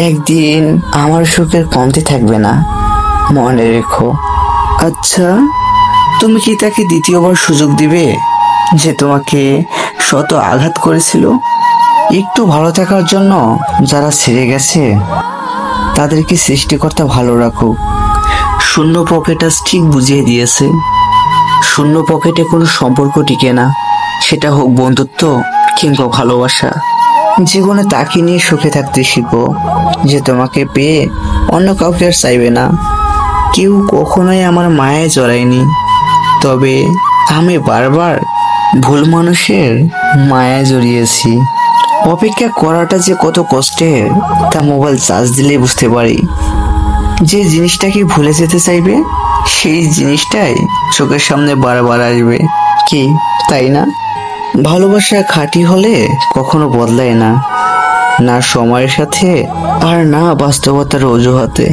একদিন আমার সুখের কমতি থাকবে না, মনে রেখো। আচ্ছা, তুমি কি তাকে দ্বিতীয়বার সুযোগ দিবে, যে তোমাকে শত আঘাত করেছিল? একটু ভালো থাকার জন্য যারা ছেড়ে গেছে তাদেরকে সৃষ্টিকর্তা ভালো রাখুক। শূন্য পকেট আজ ঠিক বুঝিয়ে দিয়েছে, শূন্য পকেটে কোনো সম্পর্ক টিকে না, সেটা হোক বন্ধুত্ব কিংবা ভালোবাসা। জীবনে তাকে নিয়ে সুখে থাকতে শিখো, যে তোমাকে পেয়ে অন্য কাউকে আর চাইবে না। কেউ কখনোই আমার মায়ায় জড়ায়নি, তবে আমি বারবার ভুল মানুষের মায়ায় জড়িয়েছি। অপেক্ষা করাটা যে কত কষ্টের তা মোবাইল চার্জ দিলেই বুঝতে পারি। যে জিনিসটাকে ভুলে যেতে চাইবে, সেই জিনিসটাই চোখের সামনে বারবার আসবে, কি তাই না? ভালোবাসা খাঁটি হলে কখনো বদলায় না, না সময়ের সাথে আর না বাস্তবতার অজুহাতে।